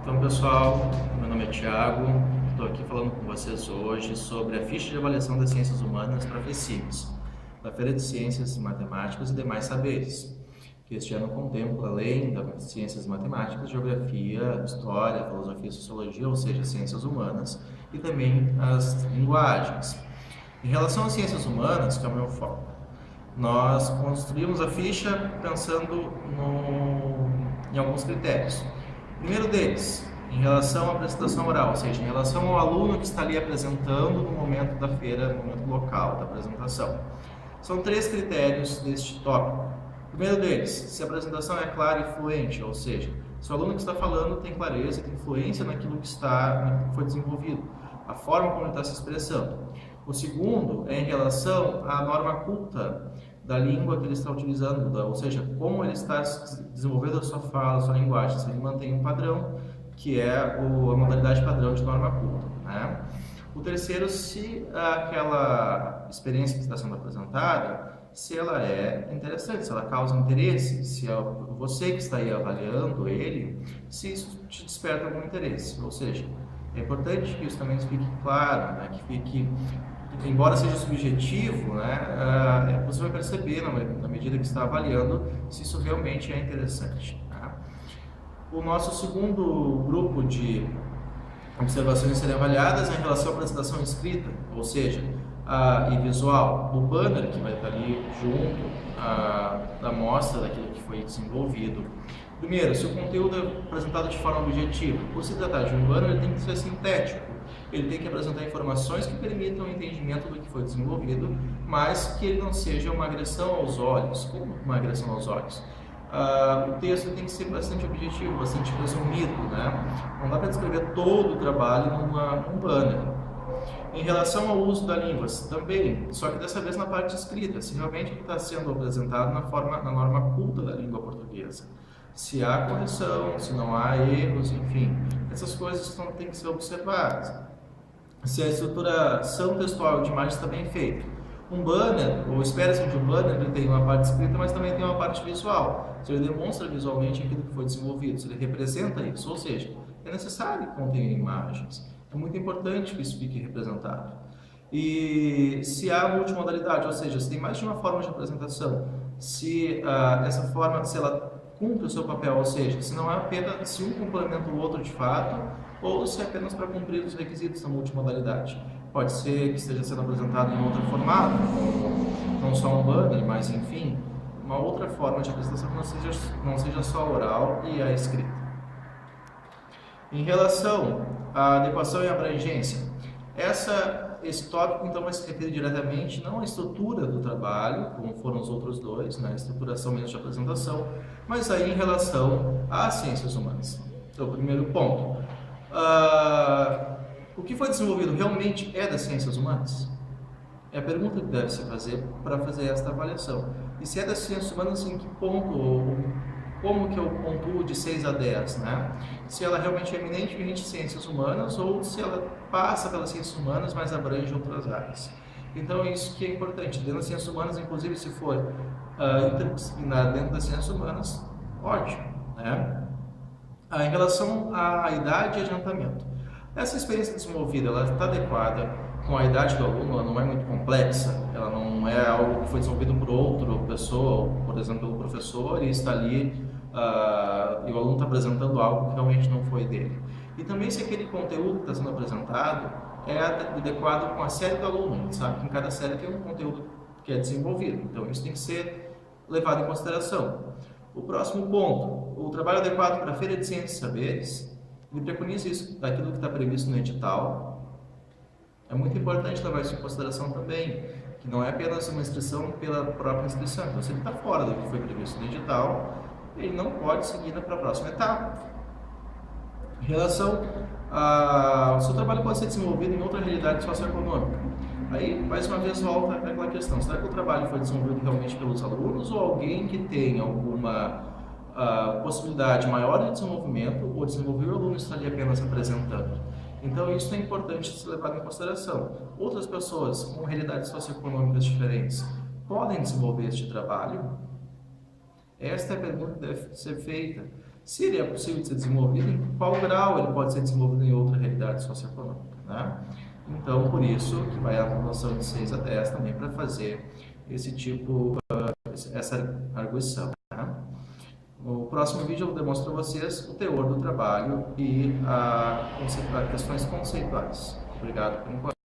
Então, pessoal, meu nome é Thiago, estou aqui falando com vocês hoje sobre a ficha de avaliação das ciências humanas para FECIMS, da Feira de Ciências Matemáticas e Demais Saberes, que este ano contempla, além das ciências matemáticas, geografia, história, filosofia e sociologia, ou seja, ciências humanas, e também as linguagens. Em relação às ciências humanas, que é o meu foco, nós construímos a ficha pensando em alguns critérios. O primeiro deles, em relação à apresentação oral, ou seja, em relação ao aluno que está ali apresentando no momento da feira, no momento local da apresentação. São três critérios deste tópico. O primeiro deles, se a apresentação é clara e fluente, ou seja, se o aluno que está falando tem clareza, tem fluência naquilo que foi desenvolvido, a forma como ele está se expressando. O segundo é em relação à norma culta da língua que ele está utilizando, ou seja, como ele está desenvolvendo a sua fala, a sua linguagem, se ele mantém um padrão, que é a modalidade padrão de norma culta, né? O terceiro, se aquela experiência que está sendo apresentada, se ela é interessante, se ela causa interesse, se você que está aí avaliando ele, se isso te desperta algum interesse, ou seja, é importante que isso também fique claro, né? Que fique, embora seja subjetivo, né? Você vai perceber na medida que está avaliando se isso realmente é interessante. Tá? O nosso segundo grupo de observações a serem avaliadas é em relação à apresentação escrita, ou seja, e visual, do banner que vai estar ali junto da amostra daquilo que foi desenvolvido. Primeiro, se o conteúdo é apresentado de forma objetiva, por se tratar de um banner, ele tem que ser sintético, ele tem que apresentar informações que permitam o entendimento do que foi desenvolvido, mas que ele não seja uma agressão aos olhos. Como uma agressão aos olhos? O texto tem que ser bastante objetivo, bastante resumido, né? Não dá para descrever todo o trabalho num banner. Em relação ao uso da língua, também, só que dessa vez na parte escrita, se realmente ele está sendo apresentado na norma culta da língua portuguesa. Se há correção, se não há erros, enfim, essas coisas têm que ser observadas. Se a estruturação textual de imagem está bem feita. Um banner, ou espera-se de um banner, ele tem uma parte escrita, mas também tem uma parte visual. Se ele demonstra visualmente aquilo que foi desenvolvido, se ele representa isso, ou seja, é necessário que contenha imagens. É muito importante que isso fique representado. E se há multimodalidade, ou seja, se tem mais de uma forma de apresentação, se essa forma, se ela cumpre o seu papel, ou seja, se não é apenas se um complementa o outro de fato, ou se é apenas para cumprir os requisitos da multimodalidade. Pode ser que esteja sendo apresentado em outro formato, não só um banner, mas enfim, uma outra forma de apresentação que não seja só oral e a escrita. Em relação à adequação e abrangência, esse tópico então vai se referir diretamente não à estrutura do trabalho, como foram os outros dois, né, a estruturação mesmo de apresentação, mas aí em relação às ciências humanas. Então, o primeiro ponto, o que foi desenvolvido realmente é das ciências humanas? É a pergunta que deve se fazer para fazer esta avaliação. E se é das ciências humanas, em que ponto, ou como que eu pontuo de 6 a 10, né? Se ela realmente é eminentemente ciências humanas ou se ela passa pelas ciências humanas, mas abrange outras áreas. Então, isso que é importante. Dentro das ciências humanas, inclusive, se for interdisciplinar dentro das ciências humanas, ótimo, né? Em relação à idade e adiantamento. Essa experiência desenvolvida, ela está adequada com a idade do aluno, ela não é muito complexa, ela não é algo que foi desenvolvido por outra pessoa, por exemplo, pelo professor, e está ali, e o aluno está apresentando algo que realmente não foi dele. E também se aquele conteúdo que está sendo apresentado é adequado com a série do aluno. A gente sabe que em cada série tem um conteúdo que é desenvolvido, então isso tem que ser levado em consideração. O próximo ponto, o trabalho adequado para a Feira de Ciências e Saberes, ele preconiza isso, daquilo que está previsto no edital. É muito importante levar isso em consideração também, que não é apenas uma inscrição pela própria inscrição. Então, se ele está fora do que foi previsto no edital, ele não pode seguir para a próxima etapa. Em relação ao seu trabalho pode ser desenvolvido em outra realidade socioeconômica. Aí, mais uma vez, volta aquela questão. Será que o trabalho foi desenvolvido realmente pelos alunos ou alguém que tem alguma possibilidade maior de desenvolvimento ou desenvolver o aluno está ali apenas apresentando? Então, isso é importante ser levado em consideração. Outras pessoas com realidades socioeconômicas diferentes podem desenvolver este trabalho? Esta é a pergunta que deve ser feita. se ele é possível de ser desenvolvido, em qual grau ele pode ser desenvolvido em outra realidade socioeconômica, né? Então, por isso que vai a noção de 6 a 10 também para fazer esse tipo, essa arguição, né? No próximo vídeo eu demonstro para vocês o teor do trabalho e questões conceituais. Obrigado por enquanto.